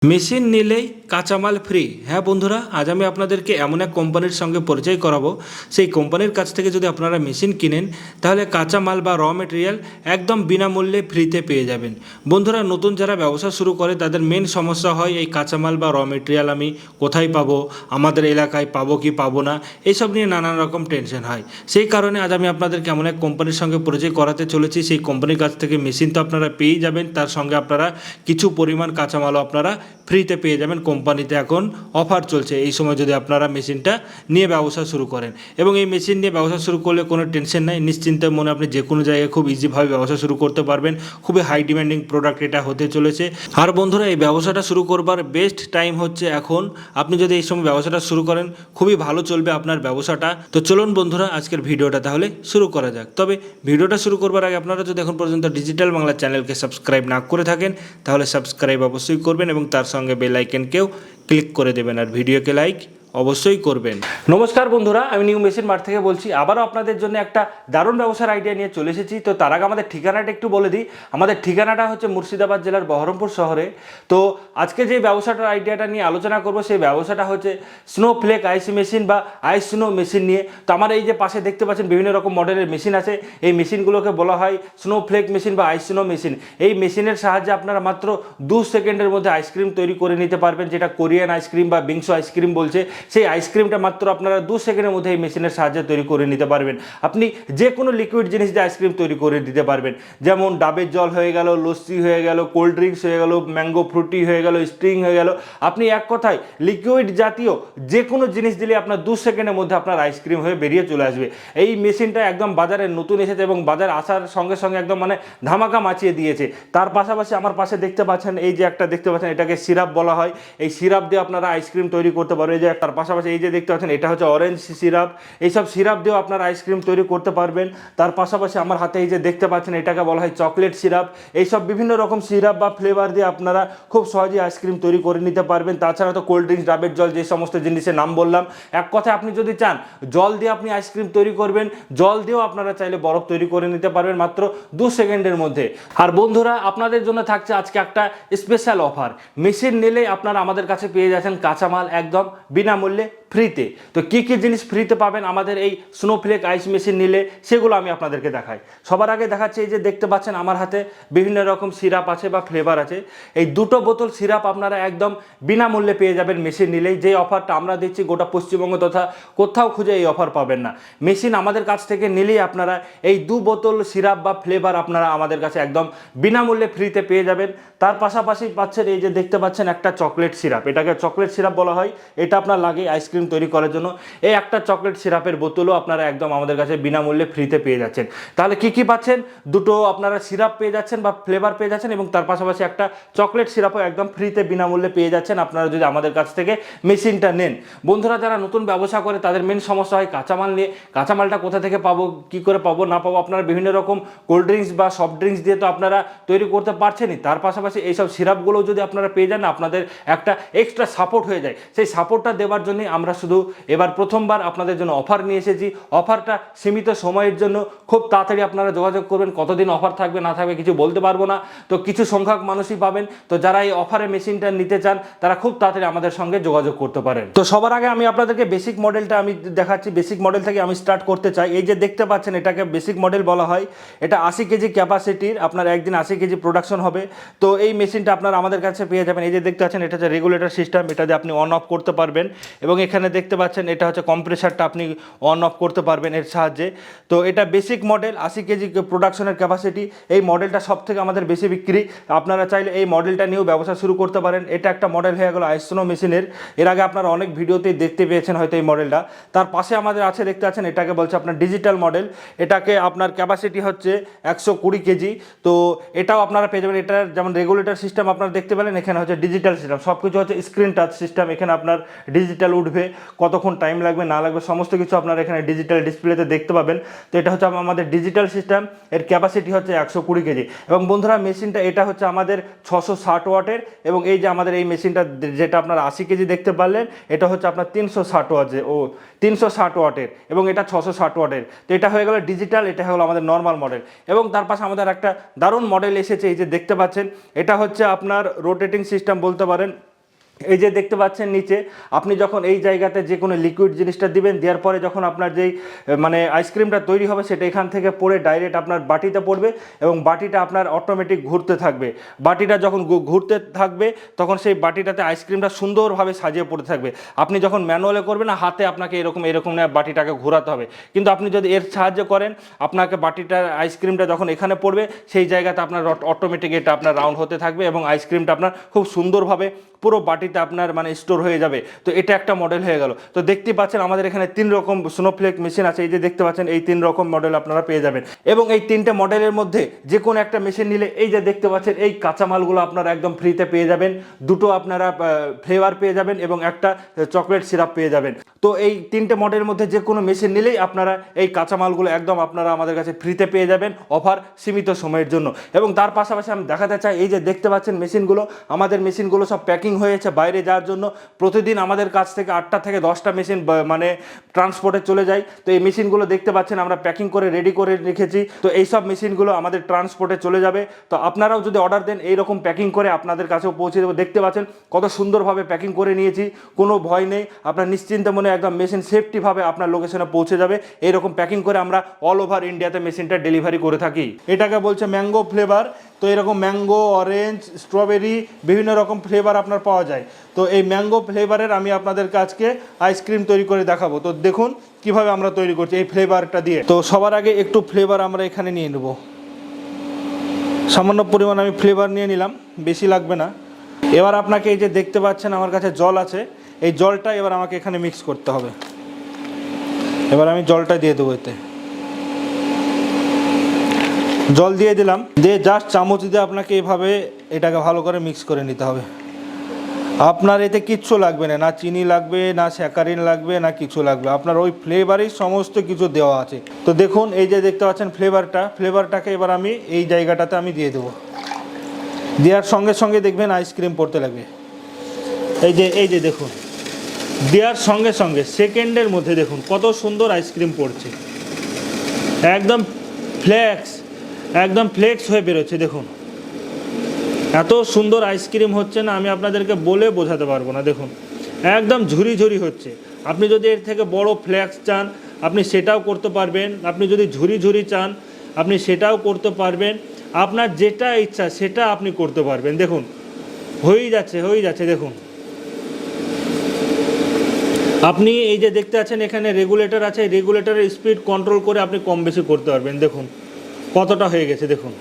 Machine নিলেই কাঁচামাল free. হ্যাঁ বন্ধুরা, আজ আমি আপনাদেরকে এমন এক কোম্পানির সঙ্গে পরিচয় করাবো। সেই কোম্পানির কাছ থেকে যদি আপনারা মেশিন কিনেন তাহলে কাঁচামাল বা র মেটেরিয়াল একদম বিনামূল্যে ফ্রিতে পেয়ে যাবেন। বন্ধুরা, নতুন যারা ব্যবসা শুরু করে তাদের মেন সমস্যা হয় এই কাঁচামাল বা র মেটেরিয়াল আমি কোথায় পাবো, আমাদের এলাকায় পাবো কি পাবো না, এইসব নিয়ে নানান রকম টেনশন হয়। সেই কারণে আজ আমি আপনাদেরকে এমন এক কোম্পানির সঙ্গে পরিচয় করাতে চলেছি। সেই কোম্পানির কাছ থেকে মেশিন তো আপনারা পেয়েই যাবেন, তার সঙ্গে আপনারা কিছু পরিমাণ কাঁচামালও আপনারা ফ্রিতে পেয়ে যাবেন। কোম্পানিতে এখন অফার চলছে এই সময় যদি আপনারা মেশিনটা নিয়ে ব্যবসা শুরু করেন। এবং এই মেশিন নিয়ে ব্যবসা শুরু করলে কোনো টেনশন নাই, নিশ্চিন্তে মনে আপনি যে কোনো জায়গায় খুব ইজিভাবে ব্যবসা শুরু করতে পারবেন। খুবই হাই ডিমান্ডিং প্রোডাক্ট এটা হতে চলেছে। আর বন্ধুরা, এই ব্যবসাটা শুরু করবার বেস্ট টাইম হচ্ছে এখন। আপনি যদি এই সময় ব্যবসাটা শুরু করেন খুবই ভালো চলবে আপনার ব্যবসাটা। তো চলুন বন্ধুরা, আজকের ভিডিওটা তাহলে শুরু করা যাক। তবে ভিডিওটা শুরু করবার আগে আপনারা যদি এখন পর্যন্ত ডিজিটাল বাংলা চ্যানেলকে সাবস্ক্রাইব না করে থাকেন তাহলে সাবস্ক্রাইব অবশ্যই করবেন এবং তার সঙ্গে বেল আইকনকেও ক্লিক করে দেবেন আর ভিডিওকে লাইক অবশ্যই করবেন। নমস্কার বন্ধুরা, আমি নিউ মেশিন মার্ট থেকে বলছি। আবারও আপনাদের জন্য একটা দারুণ ব্যবসার আইডিয়া নিয়ে চলে এসেছি। তো তার আগে আমাদের ঠিকানাটা একটু বলে দিই। আমাদের ঠিকানাটা হচ্ছে মুর্শিদাবাদ জেলার বহরমপুর শহরে। তো আজকে যে ব্যবসাটার আইডিয়াটা নিয়ে আলোচনা করব সেই ব্যবসাটা হচ্ছে স্নোফ্লেক আইস মেশিন বা আইস স্নো মেশিন নিয়ে। তো আমার এই যে পাশে দেখতে পাচ্ছেন বিভিন্ন রকম মডেলের মেশিন আছে। এই মেশিনগুলোকে বলা হয় স্নোফ্লেক মেশিন বা আইস স্নো মেশিন। এই মেশিনের সাহায্যে আপনারা মাত্র 2 সেকেন্ডের মধ্যে আইসক্রিম তৈরি করে নিতে পারবেন, যেটা কোরিয়ান আইসক্রিম বা বিংশো আইসক্রিম বলছে। সেই আইসক্রিমটা মাত্র আপনারা 2 সেকেন্ডের মধ্যে এই মেশিনের সাহায্যে তৈরি করে নিতে পারবেন। আপনি যে কোনো লিকুইড জিনিস দিয়ে আইসক্রিম তৈরি করে দিতে পারবেন, যেমন ডাবের জল হয়ে গেল, লস্যি হয়ে গেল, কোল্ড ড্রিঙ্কস হয়ে গেল, ম্যাঙ্গো ফ্রুটি হয়ে গেল, স্ট্রিং হয়ে গেল। আপনি এক কথায় লিকুইড জাতীয় যে কোনো জিনিস দিলে আপনার 2 সেকেন্ডের মধ্যে আপনার আইসক্রিম হয়ে বেরিয়ে চলে আসবে। এই মেশিনটা একদম বাজারে নতুন এসেছে এবং বাজার আসার সঙ্গে সঙ্গে একদম মানে ধামাকা মাচিয়ে দিয়েছে। তার পাশাপাশি আমার পাশে দেখতে পাচ্ছেন এই যে একটা দেখতে পাচ্ছেন, এটাকে সিরাপ বলা হয়। এই সিরাপ দিয়ে আপনারা আইসক্রিম তৈরি করতে পারবেন। এই যে তার পাশাপাশি এই যে দেখতে পাচ্ছেন এটা হচ্ছে অরেঞ্জ সিরাপ। এইসব সিরাপ দিয়েও আপনারা আইসক্রিম তৈরি করতে পারবেন। তার পাশাপাশি আমার হাতে এই যে দেখতে পাচ্ছেন এটাকে বলা হয় চকলেট সিরাপ। এইসব বিভিন্ন রকম সিরাপ বা ফ্লেভার দিয়ে আপনারা খুব সহজেই আইসক্রিম তৈরি করে নিতে পারবেন। তাছাড়া তো কোল্ড ড্রিঙ্কস, ডাবের জল, যে সমস্ত জিনিসের নাম বললাম, এক কথায় আপনি যদি চান জল দিয়ে আপনি আইসক্রিম তৈরি করবেন, জল দিয়েও আপনারা চাইলে বরফ তৈরি করে নিতে পারবেন মাত্র 2 সেকেন্ডের মধ্যে। আর বন্ধুরা, আপনাদের জন্য থাকছে আজকে একটা স্পেশাল অফার। মেশিন নিলেই আপনারা আমাদের কাছে পেয়ে যাচ্ছেন কাঁচামাল একদম বিনামূল্যে ফ্রিতে। তো কী কী জিনিস ফ্রিতে পাবেন আমাদের এই স্নোফ্লেক আইস মেশিন নিলে সেগুলো আমি আপনাদেরকে দেখাই। সবার আগে দেখাচ্ছি এই যে দেখতে পাচ্ছেন আমার হাতে বিভিন্ন রকম সিরাপ আছে বা ফ্লেভার আছে। এই 2টো বোতল সিরাপ আপনারা একদম বিনামূল্যে পেয়ে যাবেন মেশিন নিলেই। যে অফারটা আমরা দিচ্ছি গোটা পশ্চিমবঙ্গ তথা কোথাও খুঁজে এই অফার পাবেন না। মেশিন আমাদের কাছ থেকে নিলেই আপনারা এই 2 বোতল সিরাপ বা ফ্লেভার আপনারা আমাদের কাছে একদম বিনামূল্যে ফ্রিতে পেয়ে যাবেন। তার পাশাপাশি পাচ্ছেন এই যে দেখতে পাচ্ছেন একটা চকলেট সিরাপ, এটাকে চকলেট সিরাপ বলা হয়। এটা আপনার লাগে আইসক্রিম তৈরি করার জন্য। এই একটা চকলেট সিরাপের বোতলও আপনারা একদম আমাদের কাছে বিনামূল্যে ফ্রিতে পেয়ে যাচ্ছেন। তাহলে কি কি পাচ্ছেন? 2টো আপনারা সিরাপ পেয়ে যাচ্ছেন বা ফ্লেভার পেয়ে যাচ্ছেন এবং তার পাশাপাশি একটা চকলেট সিরাপও একদম ফ্রিতে বিনামূল্যে পেয়ে যাচ্ছেন আপনারা যদি আমাদের কাছ থেকে মেশিনটা নেন। বন্ধুরা, যারা নতুন ব্যবসা করে তাদের মেন সমস্যা হয় কাঁচামাল নিয়ে। কাঁচামালটা কোথা থেকে পাবো, কি করে পাবো না পাবো। আপনারা বিভিন্ন রকম কোল্ড ড্রিঙ্কস বা সফট ড্রিঙ্কস দিয়ে তো আপনারা তৈরি করতে পারছেনই, তার পাশাপাশি এইসব সিরাপগুলো যদি আপনারা পেয়ে যান আপনাদের একটা এক্সট্রা সাপোর্ট হয়ে যায়। সেই সাপোর্টটা দেওয়ার জন্যই আমরা শুধু এবার প্রথমবার আপনাদের জন্য অফার নিয়ে এসেছি। অফারটা সীমিত সময়ের জন্য, খুব তাড়াতাড়ি আপনারা যোগাযোগ করবেন। কতদিন অফার থাকবে না থাকবে কিছু বলতে পারবো না, তো কিছু সংখ্যক মানুষই পাবেন। তো যারা এই অফারে মেশিনটা নিতে চান তারা খুব তাড়াতাড়ি আমাদের সঙ্গে যোগাযোগ করতে পারেন। তো সবার আগে আমি আপনাদেরকে বেসিক মডেলটা আমি দেখাচ্ছি। বেসিক মডেল থেকে আমি স্টার্ট করতে চাই। এই যে দেখতে পাচ্ছেন এটাকে বেসিক মডেল বলা হয়। এটা 80 কেজি ক্যাপাসিটির, আপনার একদিন 80 কেজি প্রোডাকশন হবে। তো এই মেশিনটা আপনারা আমাদের কাছে পেয়ে যাবেন। এই যে দেখতে পাচ্ছেন এটা হচ্ছে রেগুলেটর সিস্টেম, এটা দিয়ে আপনি অন অফ করতে পারবেন। এবং এখানে দেখতে পাচ্ছেন এটা হচ্ছে কম্প্রেসারটা, আপনি অন অফ করতে পারবেন এর সাহায্যে। তো এটা বেসিক মডেল, 80 কেজি প্রোডাকশনের ক্যাপাসিটি। এই মডেলটা সব থেকে আমাদের বেশি বিক্রি। আপনারা চাইলে এই মডেলটা নিয়েও ব্যবসা শুরু করতে পারেন। এটা একটা মডেল হয়ে গেল আইস স্নো মেশিনের। এর আগে আপনারা অনেক ভিডিওতেই দেখতে পেয়েছেন হয়তো এই মডেলটা। তার পাশে আমাদের আছে দেখতে পাচ্ছেন এটাকে বলছে আপনার ডিজিটাল মডেল। এটাকে আপনার ক্যাপাসিটি হচ্ছে 120 কেজি। তো এটাও আপনারা পেয়ে যাবেন। এটার যেমন রেগুলেটর সিস্টেম আপনারা দেখতে পেলেন, এখানে হচ্ছে ডিজিটাল সিস্টেম। সব কিছু হচ্ছে স্ক্রিন টাচ সিস্টেম। এখানে আপনার ডিজিটাল উঠবে, কতক্ষণ টাইম লাগবে না লাগবে সমস্ত কিছু আপনারা এখানে ডিজিটাল ডিসপ্লেতে দেখতে পাবেন। তো এটা হচ্ছে আমাদের ডিজিটাল সিস্টেম। এর ক্যাপাসিটি হচ্ছে 120 কেজি। এবং বন্ধুরা, মেশিনটা এটা হচ্ছে আমাদের 660 ওয়াটের। এবং এই যে আমাদের এই মেশিনটা যেটা আপনারা 80 কেজি দেখতে পারলেন, এটা হচ্ছে আপনার 360 ওয়াটের 360 ওয়াটের এবং এটা 660 ওয়াটের। তো এটা হয়ে গেল ডিজিটাল, এটা হলো আমাদের নর্মাল মডেল। এবং তার পাশে আমাদের একটা দারুণ মডেল এসেছে, এই যে দেখতে পাচ্ছেন এটা হচ্ছে আপনার রোটেটিং সিস্টেম বলতে পারেন। এই যে দেখতে পাচ্ছেন নিচে, আপনি যখন এই জায়গাতে যে কোনো লিকুইড জিনিসটা দিবেন, দেওয়ার পরে যখন আপনার যেই মানে আইসক্রিমটা তৈরি হবে সেটা এখান থেকে পড়ে ডাইরেক্ট আপনার বাটিতে পড়বে এবং বাটিটা আপনার অটোমেটিক ঘুরতে থাকবে। বাটিটা যখন ঘুরতে থাকবে তখন সেই বাটিটাতে আইসক্রিমটা সুন্দরভাবে সাজিয়ে পড়ে থাকবে। আপনি যখন ম্যানুয়ালে করবেন না, হাতে আপনাকে এরকম না বাটিটাকে ঘোরাতে হবে, কিন্তু আপনি যদি এর সাহায্য করেন, আপনাকে বাটিটার আইসক্রিমটা যখন এখানে পড়বে সেই জায়গাতে আপনার অটোমেটিক এটা আপনার রাউন্ড হতে থাকবে এবং আইসক্রিমটা আপনার খুব সুন্দরভাবে পুরো বাটিতে আপনার মানে স্টোর হয়ে যাবে। তো এটা একটা মডেল হয়ে গেল। তো দেখতে পাচ্ছেন আমাদের এখানে 3 রকম স্নোফ্লেক মেশিন আছে। এই যে দেখতে পাচ্ছেন এই 3 রকম মডেল আপনারা পেয়ে যাবেন এবং এই 3টে মডেলের মধ্যে যে কোনো একটা মেশিন নিলে এই যে দেখতে পাচ্ছেন এই কাঁচামালগুলো আপনারা একদম ফ্রিতে পেয়ে যাবেন। দুটো আপনারা ফ্লেভার পেয়ে যাবেন এবং একটা চকলেট সিরাপ পেয়ে যাবেন। তো এই 3টে মডেলের মধ্যে যে কোনো মেশিন নিলেই আপনারা এই কাঁচামালগুলো একদম আপনারা আমাদের কাছে ফ্রিতে পেয়ে যাবেন, অফার সীমিত সময়ের জন্য। এবং তার পাশাপাশি আমি দেখাতে চাই, এই যে দেখতে পাচ্ছেন মেশিনগুলো, আমাদের মেশিনগুলো সব প্যাকিং হয়েছে বাইরে যাওয়ার জন্য। প্রতিদিন আমাদের কাছ থেকে 8টা থেকে 10টা মেশিন মানে ট্রান্সপোর্টে চলে যায়। তো এই মেশিনগুলো দেখতে পাচ্ছেন আমরা প্যাকিং করে রেডি করে রেখেছি। তো এই সব মেশিনগুলো আমাদের ট্রান্সপোর্টে চলে যাবে। তো আপনারাও যদি অর্ডার দেন এইরকম প্যাকিং করে আপনাদের কাছেও পৌঁছে দেবো। দেখতে পাচ্ছেন কত সুন্দরভাবে প্যাকিং করে নিয়েছি, কোনো ভয় নেই। আপনার নিশ্চিন্ত মনে একদম মেশিন সেফটিভাবে আপনার লোকেশনে পৌঁছে যাবে। এইরকম প্যাকিং করে আমরা অল ওভার ইন্ডিয়াতে মেশিনটা ডেলিভারি করে থাকি। এটাকে বলছে ম্যাঙ্গো ফ্লেভার। তো এরকম ম্যাঙ্গো, অরেঞ্জ, স্ট্রবেরি বিভিন্ন রকম ফ্লেভার আপনার পাওয়া যায়। তো এই ম্যাঙ্গো ফ্লেভারের আমি আপনাদেরকে আজকে আইসক্রিম তৈরি করে দেখাবো। তো দেখুন কিভাবে আমরা তৈরি করছি এই ফ্লেভারটা দিয়ে। তো সবার আগে একটু ফ্লেভার আমরা এখানে নিয়ে নেব। সামান্য পরিমাণ আমি ফ্লেভার নিয়ে নিলাম, বেশি লাগবে না। এবার আপনাকে এই যে দেখতে পাচ্ছেন আমার কাছে জল আছে, এই জলটা এবার আমাকে এখানে মিক্স করতে হবে। এবার আমি জলটা দিয়ে দেবো এতে। জল দিয়ে দিলাম, দিয়ে জাস্ট চামচ দিয়ে আপনাকে এইভাবে এটাকে ভালো করে মিক্স করে নিতে হবে। আপনার এতে কিচ্ছু লাগবে না, না চিনি লাগবে, না স্যাকারিন লাগবে, না কিছু লাগবে। আপনার ওই ফ্লেভারই সমস্ত কিছু দেওয়া আছে। তো দেখুন এই যে দেখতে পাচ্ছেন ফ্লেভারটাকে এবার আমি এই জায়গাটাতে আমি দিয়ে দেবো। দেওয়ার সঙ্গে সঙ্গে দেখবেন আইসক্রিম পড়তে লাগবে। এই যে দেখুন, দেওয়ার সঙ্গে সঙ্গে সেকেন্ডের মধ্যে দেখুন কত সুন্দর আইসক্রিম পড়ছে। একদম ফ্লেক্স হয়ে বেরোচ্ছে। দেখুন এত সুন্দর আইসক্রিম হচ্ছে না, আমি আপনাদেরকে বলে বোঝাতে পারবো না। দেখুন একদম ঝুরি ঝুরি হচ্ছে। আপনি যদি এর থেকে বড় ফ্লেক্স চান আপনি সেটাও করতে পারবেন, আপনি যদি ঝুরি ঝুরি চান আপনি সেটাও করতে পারবেন। আপনার যেটা ইচ্ছা সেটা আপনি করতে পারবেন। দেখুন হয়েই যাচ্ছে। দেখুন আপনি এই যে দেখতে পাচ্ছেন এখানে রেগুলেটর আছে, রেগুলেটরের স্পিড কন্ট্রোল করে আপনি কম বেশি করতে পারবেন। দেখুন কতটা হয়ে গেছে। দেখুন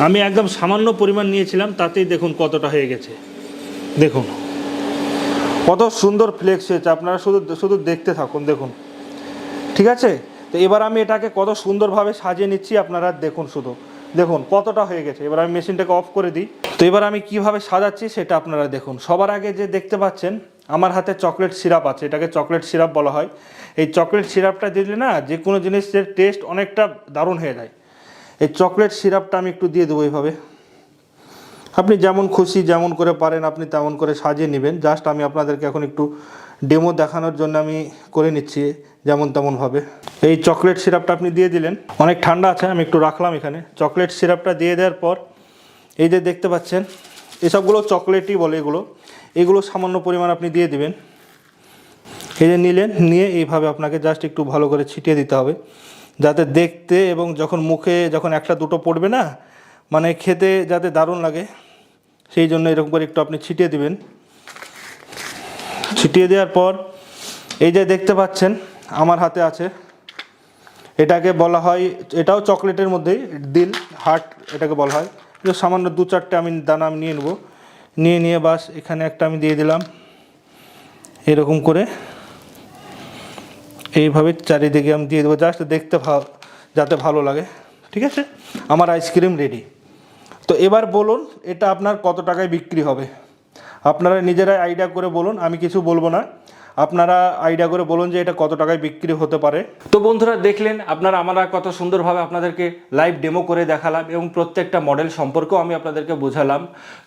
আমি একদম সামান্য পরিমাণ নিয়েছিলাম, তাতেই দেখুন কতটা হয়ে গেছে। দেখুন কত সুন্দর ফ্লেক্স হয়েছে। আপনারা শুধু দেখতে থাকুন। দেখুন ঠিক আছে। তো এবার আমি এটাকে কত সুন্দরভাবে সাজিয়ে নিচ্ছি, আপনারা দেখুন শুধু দেখুন কতটা হয়ে গেছে। এবার আমি মেশিনটাকে অফ করে দিই। তো এবার আমি কিভাবে সাজাচ্ছি সেটা আপনারা দেখুন। সবার আগে যে দেখতে পাচ্ছেন আমার হাতে চকলেট সিরাপ আছে, এটাকে চকলেট সিরাপ বলা হয়। এই চকলেট সিরাপটা দিলে না যে কোনো জিনিসের টেস্ট অনেকটা দারুণ হয়ে যায়। এই চকলেট সিরাপটা আমি একটু দিয়ে দেবো এইভাবে। আপনি যেমন খুশি যেমন করে পারেন আপনি তেমন করে সাজিয়ে নেবেন। জাস্ট আমি আপনাদেরকে এখন একটু ডেমো দেখানোর জন্য আমি করে নিচ্ছি যেমন তেমনভাবে। এই চকলেট সিরাপটা আপনি দিয়ে দিলেন, অনেক ঠান্ডা আছে আমি একটু রাখলাম এখানে। চকলেট সিরাপটা দিয়ে দেওয়ার পর এই যে দেখতে পাচ্ছেন এসবগুলো চকলেটই বলে, এগুলো সামান্য পরিমাণ আপনি দিয়ে দিবেন। এই যে নিলেন, নিয়ে এইভাবে আপনাকে জাস্ট একটু ভালো করে ছিটিয়ে দিতে হবে, যাতে দেখতে এবং যখন মুখে যখন একটা দুটো পড়বে না মানে খেতে যাতে দারুণ লাগে, সেই জন্য এরকম করে একটু আপনি ছিটিয়ে দিবেন। ছিটিয়ে দেওয়ার পর এই যে দেখতে পাচ্ছেন আমার হাতে আছে, এটাকে বলা হয়, এটাও চকলেটের মধ্যেই দিল হার্ট এটাকে বলা হয়। যে সামান্য 2-4টে আমি দানা আমি নিয়ে নেব, নিয়ে বাস এখানে একটা আমি দিয়ে দিলাম এরকম করে। এইভাবে চারিদিকে আমি দিয়ে দেবো, জাস্ট দেখতে যাতে ভালো লাগে। ঠিক আছে, আমার আইসক্রিম রেডি। তো এবার বলুন এটা আপনার কত টাকায় বিক্রি হবে, আপনারা নিজেরাই আইডিয়া করে বলুন, আমি কিছু বলবো না। আপনারা আইডিয়া করে বলুন যে এটা কত টাকায় বিক্রি হতে পারে। তো বন্ধুরা দেখলেন আপনারা আমরা কত সুন্দরভাবে আপনাদেরকে লাইভ ডেমো করে দেখালাম এবং প্রত্যেকটা মডেল সম্পর্কেও আমি আপনাদেরকে বোঝালাম।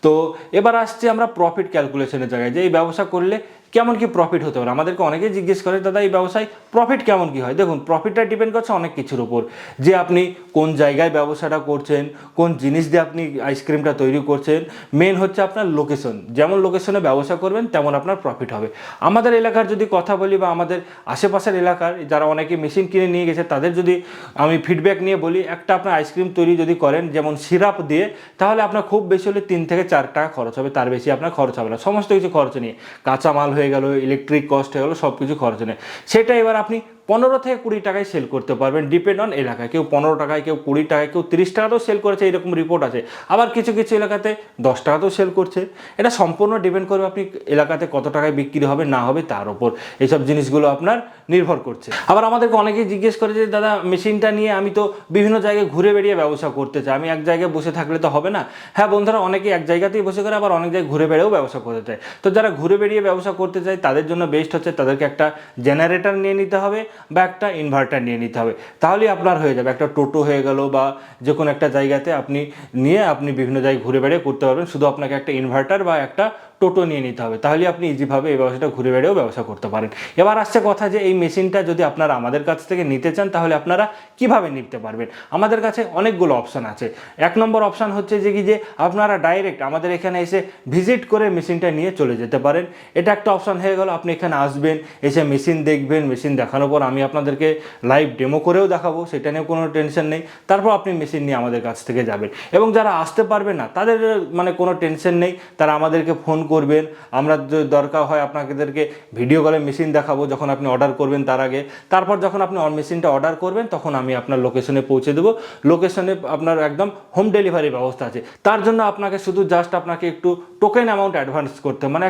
তো এবার আসছি আমরা প্রফিট ক্যালকুলেশনের জায়গায়, যে এই ব্যবসা করলে কেমন কি প্রফিট হতে পারে। আমাদেরকে অনেকেই জিজ্ঞেস করে দাদা এই ব্যবসায় প্রফিট কেমন কি হয়। দেখুন, প্রফিটটা ডিপেন্ড করছে অনেক কিছুর উপর, যে আপনি কোন জায়গায় ব্যবসাটা করছেন, কোন জিনিস দিয়ে আপনি আইসক্রিমটা তৈরি করছেন। মেন হচ্ছে আপনার লোকেশন, যেমন লোকেশনে ব্যবসা করবেন তেমন আপনার প্রফিট হবে। আমাদের এলাকার যদি কথা বলি বা আমাদের আশেপাশের এলাকার যারা অনেকে মেশিন কিনে নিয়ে গেছে তাদের যদি আমি ফিডব্যাক নিয়ে বলি, একটা আপনার আইসক্রিম তৈরি যদি করেন যেমন সিরাপ দিয়ে, তাহলে আপনার খুব বেশি হলে 3 থেকে 4 টাকা খরচ হবে, তার বেশি আপনার খরচ হবে না। সমস্ত কিছু খরচ নিয়ে, কাঁচা মাল হয়ে গেল, ইলেকট্রিক কস্ট হয়ে গেলো, সব কিছু খরচ নিয়ে সেটা এবার আপনি 15 থেকে 20 টাকায় সেল করতে পারবেন, ডিপেন্ড অন এলাকায়। কেউ 15 টাকায়, কেউ 20 টাকায়, কেউ 30 টাকাতেও সেল করেছে, এরকম রিপোর্ট আছে। আবার কিছু কিছু এলাকাতে 10 টাকাতেও সেল করছে। এটা সম্পূর্ণ ডিপেন্ড করবে আপনি এলাকাতে কত টাকায় বিক্রি হবে না হবে তার উপর, এইসব জিনিসগুলো আপনার নির্ভর করছে। আবার আমাদেরকে অনেকেই জিজ্ঞেস করে যে দাদা মেশিনটা নিয়ে আমি তো বিভিন্ন জায়গায় ঘুরে বেরিয়ে ব্যবসা করতে চাই, আমি এক জায়গায় বসে থাকলে তো হবে না। হ্যাঁ বন্ধুরা, অনেকে এক জায়গাতেই বসে করে, আবার অনেক জায়গায় ঘুরে বেড়েও ব্যবসা করতে চায়। তো যারা ঘুরে বেরিয়ে ব্যবসা করতে চায় তাদের জন্য বেস্ট হচ্ছে তাদেরকে একটা জেনারেটর নিয়ে নিতে হবে বা একটা ইনভার্টার নিয়ে নিতে হবে, তাহলেই আপনার হয়ে যাবে। একটা টোটো হয়ে গেল বা যে কোনো একটা জায়গাতে আপনি নিয়ে আপনি বিভিন্ন জায়গায় ঘুরে বেড়িয়ে করতে পারবেন। শুধু আপনাকে একটা ইনভার্টার বা একটা টোটো নিয়ে নিতে হবে, তাহলে আপনি ইজিভাবে এই ব্যবসাটা ঘুরে বেড়েও ব্যবসা করতে পারেন। এবার আসছে কথা যে এই মেশিনটা যদি আপনারা আমাদের কাছ থেকে নিতে চান তাহলে আপনারা কিভাবে নিতে পারবেন। আমাদের কাছে অনেকগুলো অপশান আছে। 1 নম্বর অপশান হচ্ছে যে আপনারা ডাইরেক্ট আমাদের এখানে এসে ভিজিট করে মেশিনটা নিয়ে চলে যেতে পারেন। এটা একটা অপশান হয়ে গেল। আপনি এখানে আসবেন, এসে মেশিন দেখবেন, মেশিন দেখানোর পর আমি আপনাদেরকে লাইভ ডেমো করেও দেখাবো, সেটা নিয়ে কোনো টেনশন নেই। তারপর আপনি মেশিন নিয়ে আমাদের কাছ থেকে যাবেন। এবং যারা আসতে পারবে না তাদের মানে কোনো টেনশন নেই, তারা আমাদেরকে ফোন করবেন। আমরা দরকার হয় আপনাদেরকে ভিডিও কলে মেশিন দেখাবো যখন আপনি অর্ডার করবেন তার আগে। তারপর যখন আপনি মেশিনটা অর্ডার করবেন তখন আমি আপনার লোকেশনে পৌঁছে দেবো। লোকেশনে আপনার একদম হোম ডেলিভারি ব্যবস্থা আছে। তার জন্য আপনাকে শুধু জাস্ট আপনাকে একটু টোকেন অ্যামাউন্ট অ্যাডভান্স করতে হবে, মানে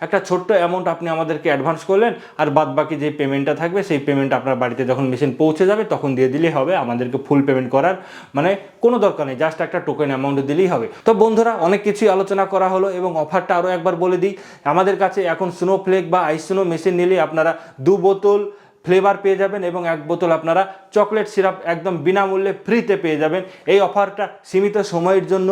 একটা ছোট্ট অ্যামাউন্ট আপনি আমাদেরকে অ্যাডভান্স করলেন, আর বাদ বাকি যে পেমেন্টটা থাকবে সেই পেমেন্ট আপনার বাড়িতে যখন মেশিন পৌঁছে যাবে তখন দিয়ে দিলেই হবে। আমাদেরকে ফুল পেমেন্ট করার মানে কোনো দরকার নেই, জাস্ট একটা টোকেন অ্যামাউন্ট দিলেই হবে। তো বন্ধুরা, অনেক কিছুই আলোচনা করা হলো এবং অফারটা আরও একবার বলে দিই। আমাদের কাছে এখন স্নোফ্লেক বা আইস স্নো মেশিন নিলে আপনারা 2 বোতল ফ্লেভার পেয়ে যাবেন এবং 1 বোতল আপনারা চকলেট সিরাপ একদম বিনামূল্যে ফ্রিতে পেয়ে যাবেন। এই অফারটা সীমিত সময়ের জন্য,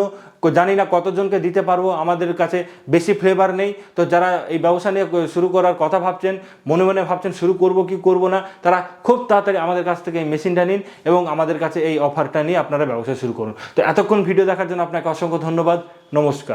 জানি না কতজনকে দিতে পারবো, আমাদের কাছে বেশি ফ্লেভার নেই। তো যারা এই ব্যবসা নিয়ে শুরু করার কথা ভাবছেন, মনে মনে ভাবছেন শুরু করব কি করব না, তারা খুব তাড়াতাড়ি আমাদের কাছ থেকে এই মেশিনটা নিন এবং আমাদের কাছে এই অফারটা নিয়ে আপনারা ব্যবসা শুরু করুন। তো এতক্ষণ ভিডিও দেখার জন্য আপনাকে অসংখ্য ধন্যবাদ। নমস্কার।